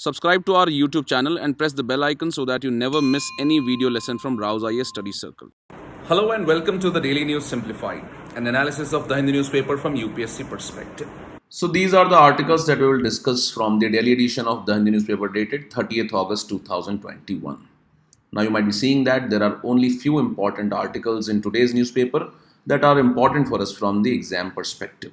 Subscribe to our YouTube channel and press the bell icon so that you never miss any video lesson from Rao's IAS Study Circle. Hello and welcome to the Daily News Simplified, an analysis of the Hindu newspaper from UPSC perspective. So these are the articles that we will discuss from the daily edition of the Hindu newspaper dated 30th August 2021. Now you might be seeing that there are only few important articles in today's newspaper that are important for us from the exam perspective.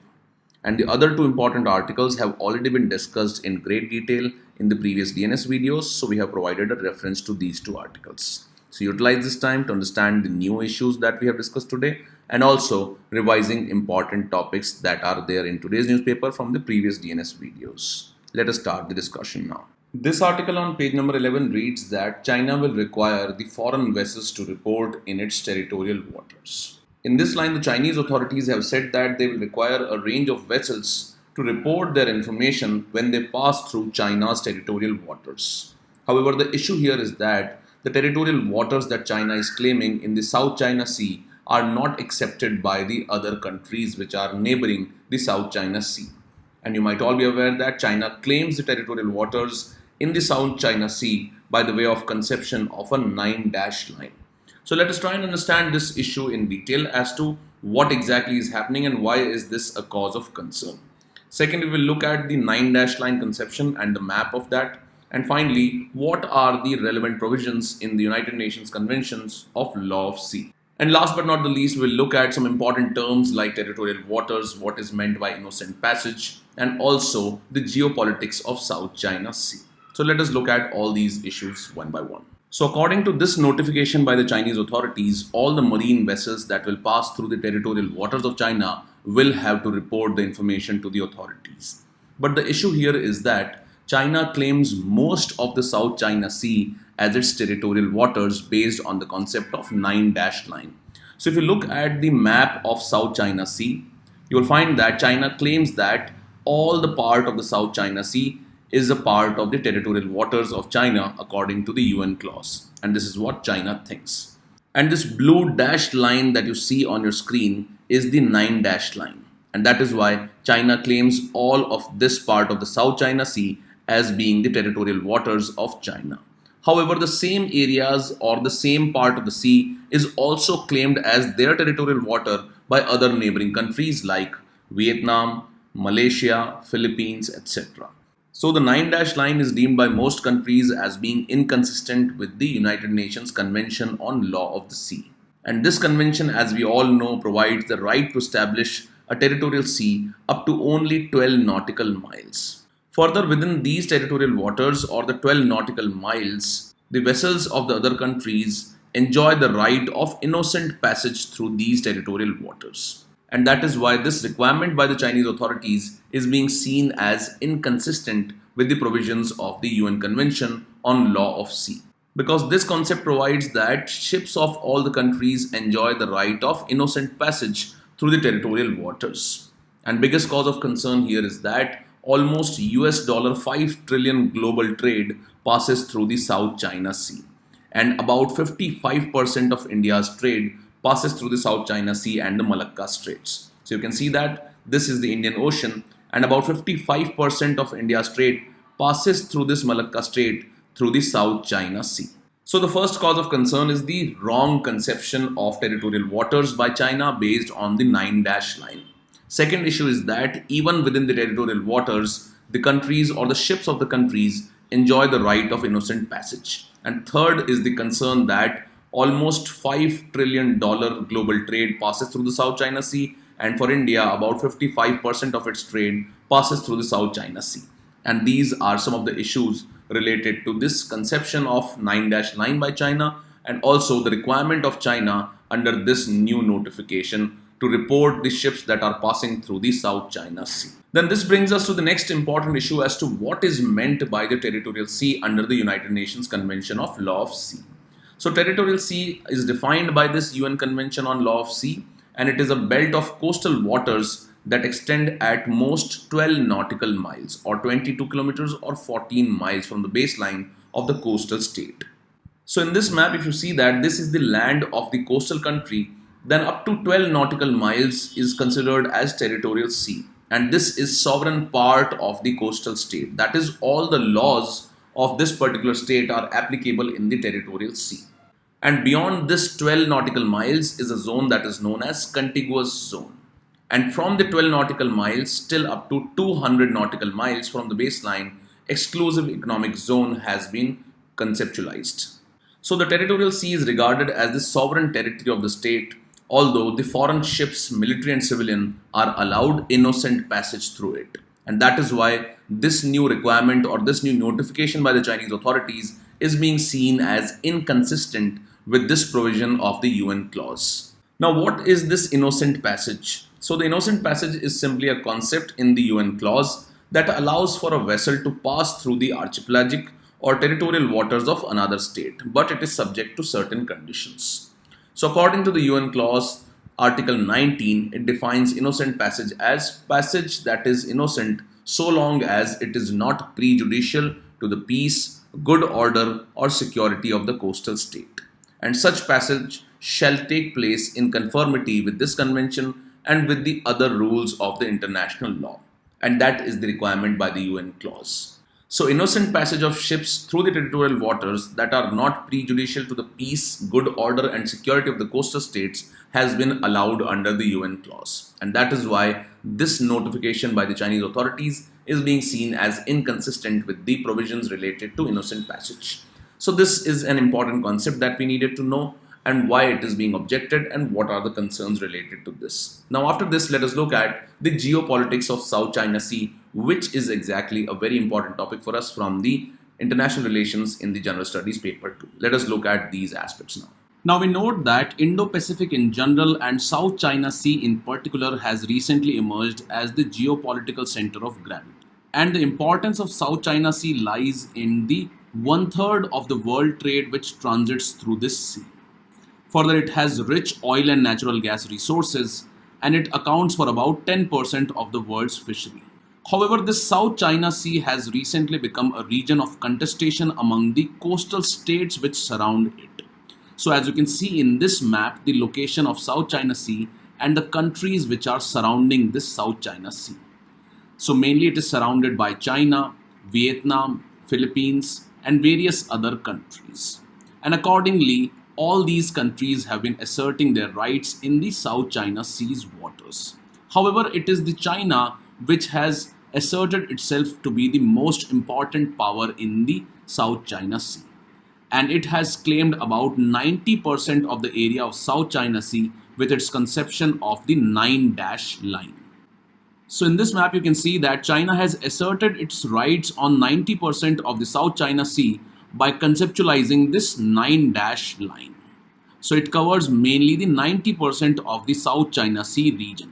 And the other two important articles have already been discussed in great detail in the previous DNS videos, so we have provided a reference to these two articles. So utilize this time to understand the new issues that we have discussed today and also revising important topics that are there in today's newspaper from the previous DNS videos. Let us start the discussion now. This article on page number 11 reads that China will require the foreign vessels to report in its territorial waters. In this line, the Chinese authorities have said that they will require a range of vessels to report their information when they pass through China's territorial waters. However, the issue here is that the territorial waters that China is claiming in the South China Sea are not accepted by the other countries which are neighboring the South China Sea. And you might all be aware that China claims the territorial waters in the South China Sea by the way of conception of a 9-dash line. So let us try and understand this issue in detail as to what exactly is happening and why is this a cause of concern. Second, we will look at the 9-dash line conception and the map of that. And finally, what are the relevant provisions in the United Nations Conventions of Law of Sea. And last but not the least, we'll look at some important terms like territorial waters, what is meant by innocent passage, and also the geopolitics of South China Sea. So let us look at all these issues one by one. So according to this notification by the Chinese authorities, all the marine vessels that will pass through the territorial waters of China will have to report the information to the authorities. But the issue here is that China claims most of the South China Sea as its territorial waters based on the concept of 9-dash line. So if you look at the map of South China Sea, you will find that China claims that all the part of the South China Sea is a part of the territorial waters of China according to the UN clause. And this is what China thinks. And this blue dashed line that you see on your screen is the 9-dash line. And that is why China claims all of this part of the South China Sea as being the territorial waters of China. However, the same areas or the same part of the sea is also claimed as their territorial water by other neighboring countries like Vietnam, Malaysia, Philippines, etc. So the 9-dash line is deemed by most countries as being inconsistent with the United Nations Convention on Law of the Sea. And this convention, as we all know, provides the right to establish a territorial sea up to only 12 nautical miles. Further, within these territorial waters or the 12 nautical miles, the vessels of the other countries enjoy the right of innocent passage through these territorial waters. And that is why this requirement by the Chinese authorities is being seen as inconsistent with the provisions of the UN Convention on Law of Sea. Because this concept provides that ships of all the countries enjoy the right of innocent passage through the territorial waters. And biggest cause of concern here is that almost $5 trillion global trade passes through the South China Sea. And about 55% of India's trade passes through the South China Sea and the Malacca Straits. So you can see that this is the Indian Ocean and about 55% of India's trade passes through this Malacca Strait through the South China Sea. So the first cause of concern is the wrong conception of territorial waters by China based on the 9-dash line. Second issue is that even within the territorial waters, the countries or the ships of the countries enjoy the right of innocent passage. And third is the concern that almost $5 trillion global trade passes through the South China Sea, and for India, about 55% of its trade passes through the South China Sea. And these are some of the issues related to this conception of 9-dash line by China and also the requirement of China under this new notification to report the ships that are passing through the South China Sea. Then this brings us to the next important issue as to what is meant by the territorial sea under the United Nations Convention of Law of Sea. So territorial sea is defined by this UN Convention on Law of Sea, and it is a belt of coastal waters that extend at most 12 nautical miles or 22 kilometers or 14 miles from the baseline of the coastal state. So in this map, if you see that this is the land of the coastal country, then up to 12 nautical miles is considered as territorial sea. And this is sovereign part of the coastal state. That is, all the laws of this particular state are applicable in the territorial sea. And beyond this 12 nautical miles is a zone that is known as contiguous zone. And from the 12 nautical miles till up to 200 nautical miles from the baseline, exclusive economic zone has been conceptualized. So the territorial sea is regarded as the sovereign territory of the state, although the foreign ships, military and civilian, are allowed innocent passage through it. And that is why this new requirement or this new notification by the Chinese authorities is being seen as inconsistent with this provision of the UN clause. Now, what is this innocent passage? So, the innocent passage is simply a concept in the UN clause that allows for a vessel to pass through the archipelagic or territorial waters of another state, but it is subject to certain conditions. So, according to the UN clause, Article 19, it defines innocent passage as passage that is innocent so long as it is not prejudicial to the peace, good order, or security of the coastal state. And such passage shall take place in conformity with this convention and with the other rules of the international law. And that is the requirement by the UN clause. So, innocent passage of ships through the territorial waters that are not prejudicial to the peace, good order, and security of the coastal states has been allowed under the UN clause. And that is why this notification by the Chinese authorities is being seen as inconsistent with the provisions related to innocent passage. So, this is an important concept that we needed to know and why it is being objected and what are the concerns related to this. Now, after this, let us look at the geopolitics of South China Sea, which is exactly a very important topic for us from the international relations in the general studies paper 2. Let us look at these aspects now. Now we note that Indo-Pacific in general and South China Sea in particular has recently emerged as the geopolitical center of gravity. And the importance of South China Sea lies in the 1/3 of the world trade which transits through this sea. Further, it has rich oil and natural gas resources, and it accounts for about 10% of the world's fishery. However, this South China Sea has recently become a region of contestation among the coastal states which surround it. So, as you can see in this map, the location of South China Sea and the countries which are surrounding this South China Sea. So, mainly it is surrounded by China, Vietnam, Philippines, and various other countries. And accordingly, all these countries have been asserting their rights in the South China Sea's waters. However, it is the China which has asserted itself to be the most important power in the South China Sea. And it has claimed about 90% of the area of South China Sea with its conception of the 9-dash line. So in this map, you can see that China has asserted its rights on 90% of the South China Sea by conceptualizing this 9-dash line. So it covers mainly the 90% of the South China Sea region.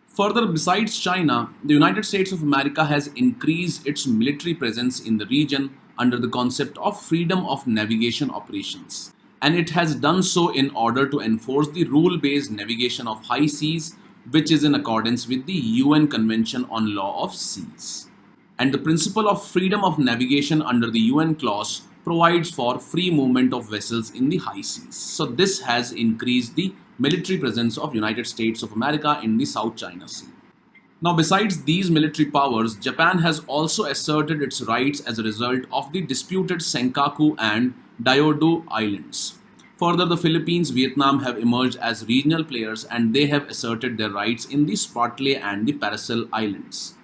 Further, besides China, the United States of America has increased its military presence in the region under the concept of freedom of navigation operations. And it has done so in order to enforce the rule-based navigation of high seas, which is in accordance with the UN Convention on Law of Seas. And the principle of freedom of navigation under the UN clause provides for free movement of vessels in the high seas. So this has increased the military presence of United States of America in the South China Sea. Now, besides these military powers, Japan has also asserted its rights as a result of the disputed Senkaku and Diaoyu Islands. Further, the Philippines, Vietnam have emerged as regional players and they have asserted their rights in the Spratly and the Paracel Islands.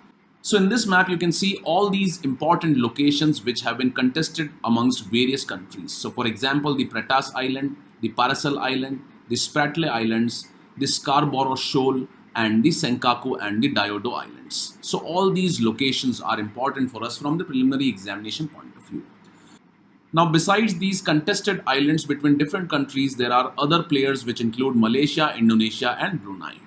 So in this map, you can see all these important locations which have been contested amongst various countries. So for example, the Pratas Island, the Paracel Island, the Spratly Islands, the Scarborough Shoal, and the Senkaku and the Diaoyu Islands. So all these locations are important for us from the preliminary examination point of view. Now, besides these contested islands between different countries, there are other players which include Malaysia, Indonesia, and Brunei.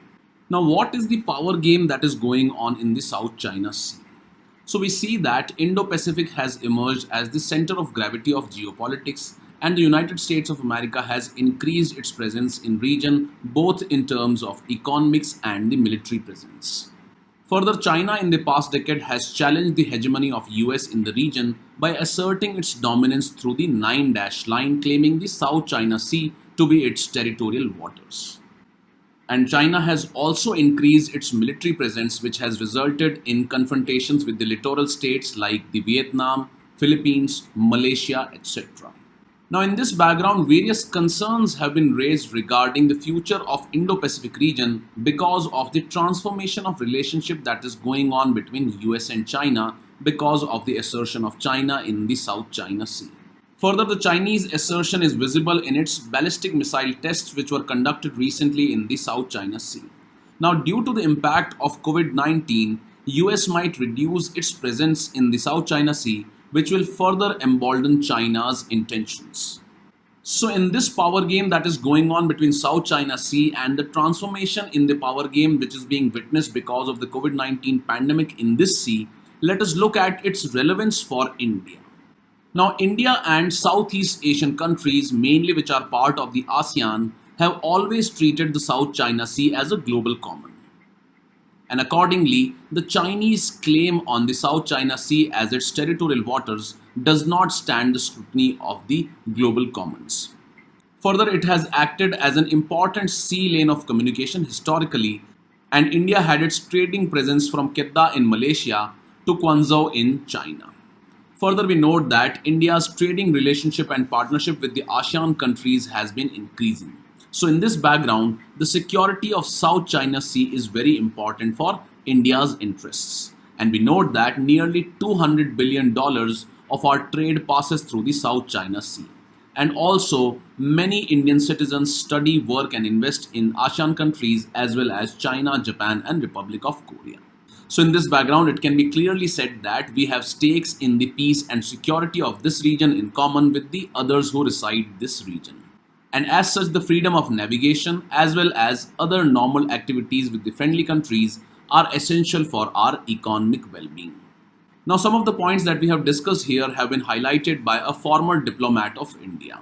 Now, what is the power game that is going on in the South China Sea? So we see that Indo-Pacific has emerged as the center of gravity of geopolitics, and the United States of America has increased its presence in region both in terms of economics and the military presence. Further, China in the past decade has challenged the hegemony of US in the region by asserting its dominance through the 9-dash line, claiming the South China Sea to be its territorial waters. And China has also increased its military presence, which has resulted in confrontations with the littoral states like the Vietnam, Philippines, Malaysia, etc. Now, in this background, various concerns have been raised regarding the future of Indo-Pacific region because of the transformation of relationship that is going on between US and China because of the assertion of China in the South China Sea. Further, the Chinese assertion is visible in its ballistic missile tests which were conducted recently in the South China Sea. Now, due to the impact of COVID-19, US might reduce its presence in the South China Sea, which will further embolden China's intentions. So, in this power game that is going on between South China Sea and the transformation in the power game which is being witnessed because of the COVID-19 pandemic in this sea, let us look at its relevance for India. Now, India and Southeast Asian countries, mainly which are part of the ASEAN, have always treated the South China Sea as a global common. And accordingly, the Chinese claim on the South China Sea as its territorial waters does not stand the scrutiny of the global commons. Further, it has acted as an important sea lane of communication historically, and India had its trading presence from Kedah in Malaysia to Guangzhou in China. Further, we note that India's trading relationship and partnership with the ASEAN countries has been increasing. So, in this background, the security of South China Sea is very important for India's interests. And we note that nearly $200 billion of our trade passes through the South China Sea. And also, many Indian citizens study, work, and invest in ASEAN countries as well as China, Japan, and Republic of Korea. So, in this background, it can be clearly said that we have stakes in the peace and security of this region in common with the others who reside this region. And as such, the freedom of navigation as well as other normal activities with the friendly countries are essential for our economic well-being. Now, some of the points that we have discussed here have been highlighted by a former diplomat of India.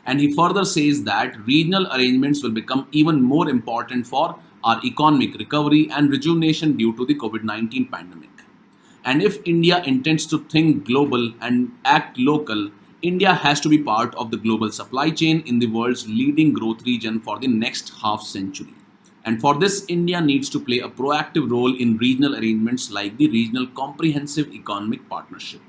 And he further says that regional arrangements will become even more important for our economic recovery and rejuvenation due to the COVID-19 pandemic. And if India intends to think global and act local, India has to be part of the global supply chain in the world's leading growth region for the next half century. And for this, India needs to play a proactive role in regional arrangements like the Regional Comprehensive Economic Partnership.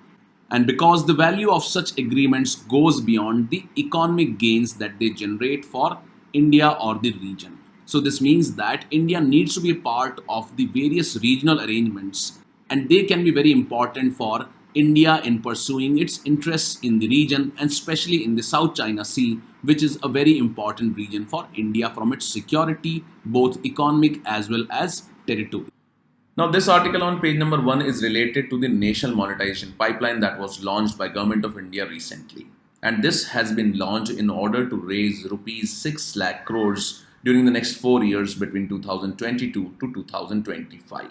And because the value of such agreements goes beyond the economic gains that they generate for India or the region. So this means that India needs to be a part of the various regional arrangements, and they can be very important for India in pursuing its interests in the region, and especially in the South China Sea, which is a very important region for India from its security, both economic as well as territorial. Now, this article on page number 1 is related to the National Monetization Pipeline that was launched by Government of India recently. And this has been launched in order to raise rupees 6 lakh crores during the next 4 years between 2022 to 2025.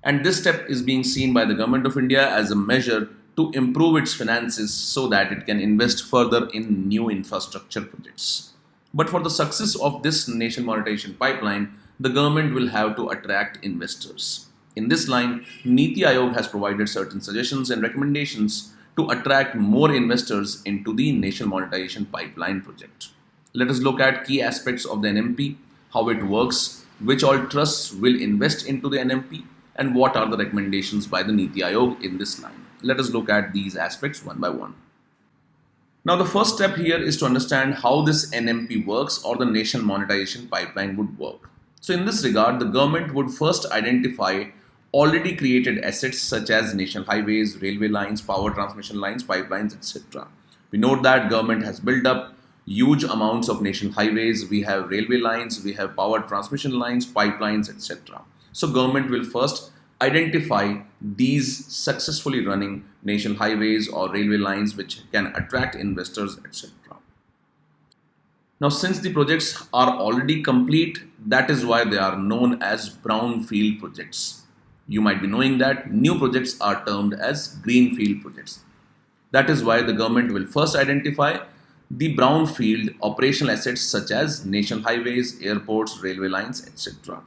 And this step is being seen by the Government of India as a measure to improve its finances so that it can invest further in new infrastructure projects. But for the success of this National Monetization Pipeline, the government will have to attract investors. In this line, Niti Aayog has provided certain suggestions and recommendations to attract more investors into the National Monetization Pipeline project. Let us look at key aspects of the NMP, how it works, which all trusts will invest into the NMP, and what are the recommendations by the Niti Aayog in this line. Let us look at these aspects one by one. Now, the first step here is to understand how this NMP works, or the National Monetization Pipeline would work. So in this regard, the government would first identify already created assets such as national highways, railway lines, power transmission lines, pipelines, etc. We note that government has built up huge amounts of national highways, we have railway lines, we have power transmission lines, pipelines, etc. So government will first identify these successfully running national highways or railway lines which can attract investors, etc. Now, since the projects are already complete, that is why they are known as brownfield projects. You might be knowing that new projects are termed as greenfield projects. That is why the government will first identify the brownfield operational assets such as national highways, airports, railway lines, etc.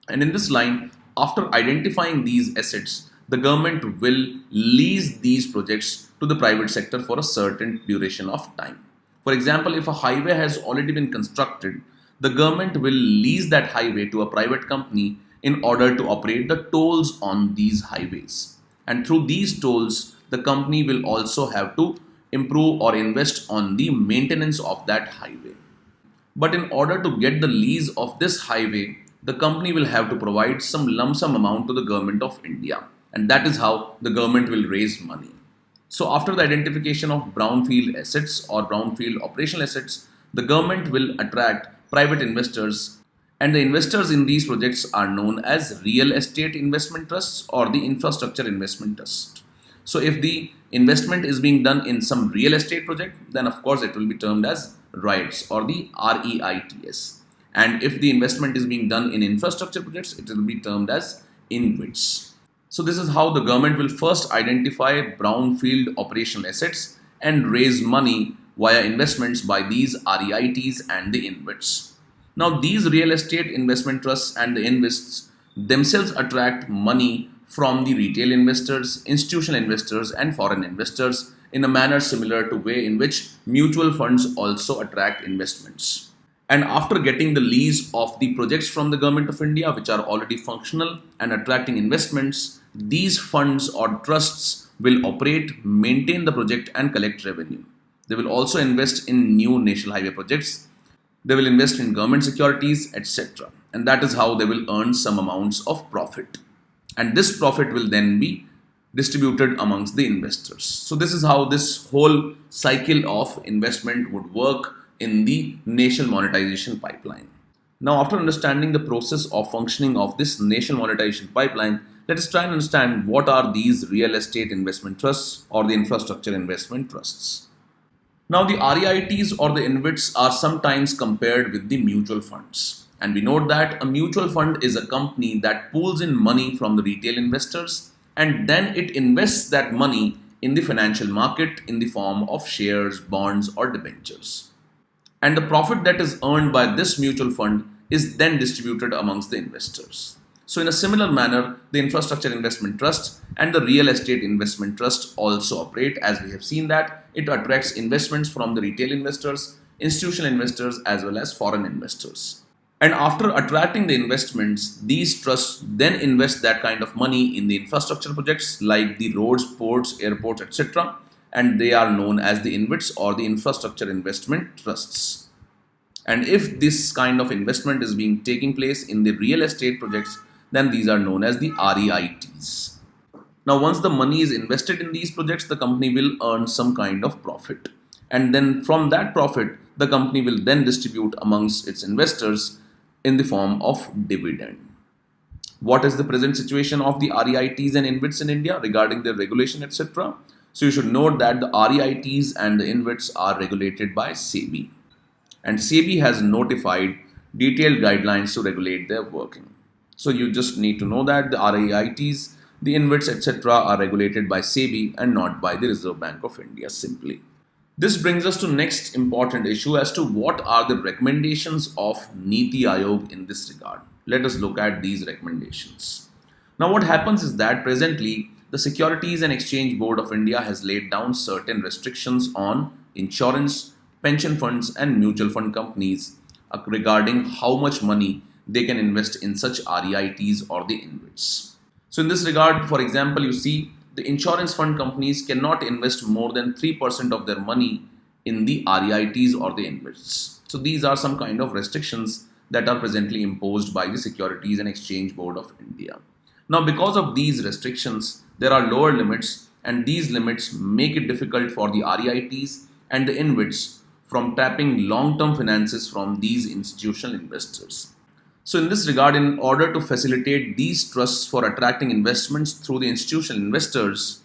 And in this line, after identifying these assets, the government will lease these projects to the private sector for a certain duration of time. For example, if a highway has already been constructed, the government will lease that highway to a private company in order to operate the tolls on these highways. And through these tolls, the company will also have to improve or invest on the maintenance of that highway. But in order to get the lease of this highway, the company will have to provide some lump sum amount to the government of India. And that is how the government will raise money. So after the identification of brownfield assets or brownfield operational assets, the government will attract private investors, and the investors in these projects are known as real estate investment trusts or the infrastructure investment trust. So if the investment is being done in some real estate project, then of course it will be termed as REITs or the REITs. And if the investment is being done in infrastructure projects, it will be termed as InvITs. So this is how the government will first identify brownfield operational assets and raise money via investments by these REITs and the InvITs. Now these real estate investment trusts and the InvITs themselves attract money from the retail investors, institutional investors and foreign investors in a manner similar to way in which mutual funds also attract investments. And after getting the lease of the projects from the government of India, which are already functional and attracting investments, these funds or trusts will operate, maintain the project and collect revenue. They will also invest in new national highway projects. They will invest in government securities, etc. And that is how they will earn some amounts of profit. And this profit will then be distributed amongst the investors. So this is how this whole cycle of investment would work in the national monetization pipeline. Now, after understanding the process of functioning of this national monetization pipeline, let us try and understand what are these real estate investment trusts or the infrastructure investment trusts. Now, the REITs or the InvITs are sometimes compared with the mutual funds. And we note that a mutual fund is a company that pulls in money from the retail investors and then it invests that money in the financial market in the form of shares, bonds, or debentures. And the profit that is earned by this mutual fund is then distributed amongst the investors. So in a similar manner, the infrastructure investment trust and the real estate investment trust also operate, as we have seen that it attracts investments from the retail investors, institutional investors as well as foreign investors. And after attracting the investments, these trusts then invest that kind of money in the infrastructure projects like the roads, ports, airports, etc. And they are known as the InvITs or the infrastructure investment trusts. And if this kind of investment is being taking place in the real estate projects, then these are known as the REITs. Now, once the money is invested in these projects, the company will earn some kind of profit. And then from that profit, the company will then distribute amongst its investors in the form of dividend. What is the present situation of the REITs and InvITs in India regarding their regulation, etc.? So you should note that the REITs and the InvITs are regulated by SEBI. And SEBI has notified detailed guidelines to regulate their working. So you just need to know that the REITs, the InvITs, etc. are regulated by SEBI and not by the Reserve Bank of India simply. This brings us to next important issue as to what are the recommendations of Niti Aayog in this regard. Let us look at these recommendations. Now what happens is that presently the Securities and Exchange Board of India has laid down certain restrictions on insurance, pension funds and mutual fund companies regarding how much money they can invest in such REITs or the InvITs. So in this regard, for example, you see the insurance fund companies cannot invest more than 3% of their money in the REITs or the InvITs. So these are some kind of restrictions that are presently imposed by the Securities and Exchange Board of India. Now, because of these restrictions, there are lower limits, and these limits make it difficult for the REITs and the InvITs from tapping long-term finances from these institutional investors. So in this regard, in order to facilitate these trusts for attracting investments through the institutional investors,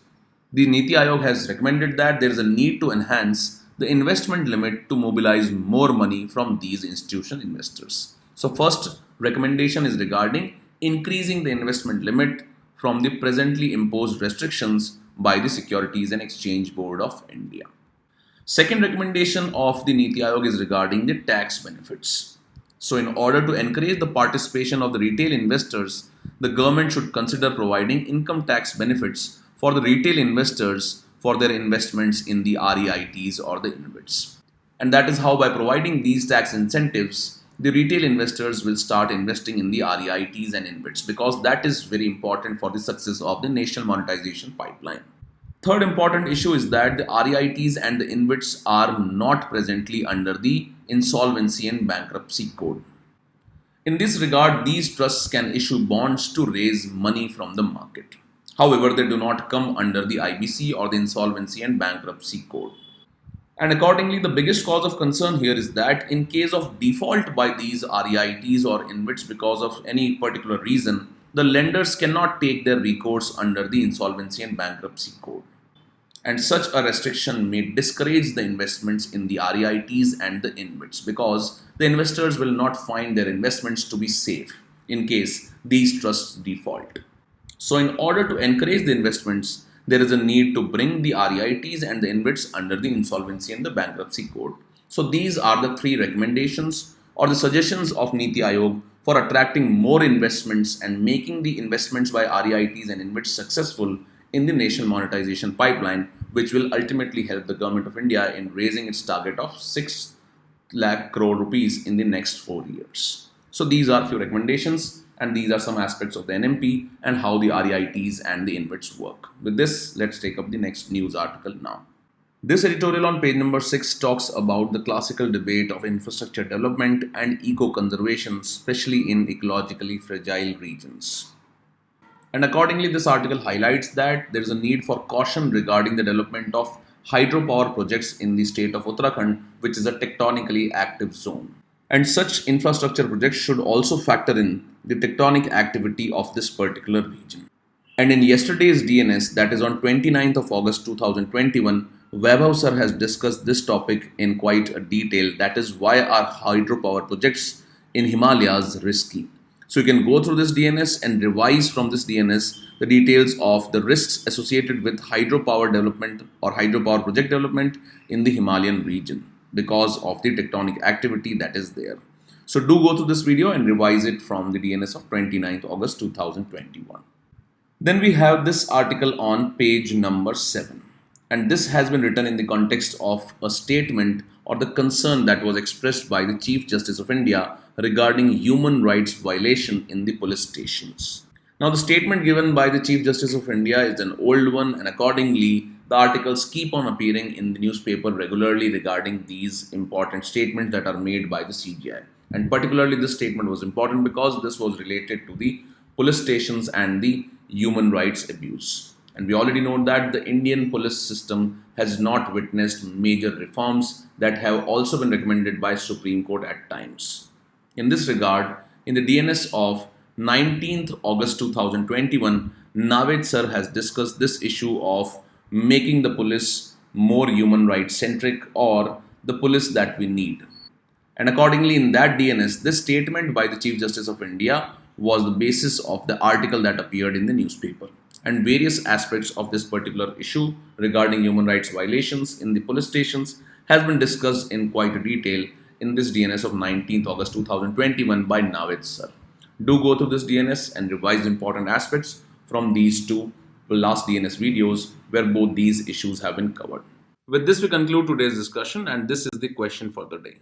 the Niti Aayog has recommended that there is a need to enhance the investment limit to mobilize more money from these institutional investors. So first recommendation is regarding increasing the investment limit from the presently imposed restrictions by the Securities and Exchange Board of India. Second recommendation of the Niti Aayog is regarding the tax benefits. So in order to encourage the participation of the retail investors, the government should consider providing income tax benefits for the retail investors for their investments in the REITs or the InvITs. And that is how, by providing these tax incentives, the retail investors will start investing in the REITs and InvITs, because that is very important for the success of the national monetization pipeline. Third important issue is that the REITs and the InvITs are not presently under the Insolvency and Bankruptcy Code. In this regard, these trusts can issue bonds to raise money from the market. However, they do not come under the IBC or the Insolvency and Bankruptcy Code. And accordingly, the biggest cause of concern here is that in case of default by these REITs or InvITs because of any particular reason, the lenders cannot take their recourse under the Insolvency and Bankruptcy Code. And such a restriction may discourage the investments in the REITs and the InvITs because the investors will not find their investments to be safe in case these trusts default. So, in order to encourage the investments, there is a need to bring the REITs and the InvITs under the Insolvency and the Bankruptcy Code. So, these are the three recommendations or the suggestions of Niti Aayog for attracting more investments and making the investments by REITs and InvITs successful in the national monetization pipeline, which will ultimately help the government of India in raising its target of 6 lakh crore rupees in the next 4 years. So these are few recommendations and these are some aspects of the NMP and how the REITs and the InvITs work. With this, let's take up the next news article now. This editorial on page number 6 talks about the classical debate of infrastructure development and eco-conservation, especially in ecologically fragile regions. And accordingly, this article highlights that there is a need for caution regarding the development of hydropower projects in the state of Uttarakhand, which is a tectonically active zone. And such infrastructure projects should also factor in the tectonic activity of this particular region. And in yesterday's DNS, that is on 29th of August 2021, Vaibhav sir has discussed this topic in quite a detail. That is why are hydropower projects in Himalayas risky. So you can go through this DNS and revise from this DNS the details of the risks associated with hydropower development or hydropower project development in the Himalayan region because of the tectonic activity that is there. So do go through this video and revise it from the DNS of 29th August 2021. Then we have this article on page number 7. And this has been written in the context of a statement or the concern that was expressed by the Chief Justice of India regarding human rights violation in the police stations. Now, the statement given by the Chief Justice of India is an old one, and accordingly, the articles keep on appearing in the newspaper regularly regarding these important statements that are made by the CJI. And particularly, this statement was important because this was related to the police stations and the human rights abuse. And we already know that the Indian police system has not witnessed major reforms that have also been recommended by Supreme Court at times. In this regard, in the DNS of 19th August 2021, Naved sir has discussed this issue of making the police more human rights centric or the police that we need. And accordingly, in that DNS, this statement by the Chief Justice of India was the basis of the article that appeared in the newspaper. And various aspects of this particular issue regarding human rights violations in the police stations has been discussed in quite a detail in this DNS of 19th August 2021 by Naved sir. Do go through this DNS and revise important aspects from these two last DNS videos where both these issues have been covered. With this, we conclude today's discussion, and this is the question for the day.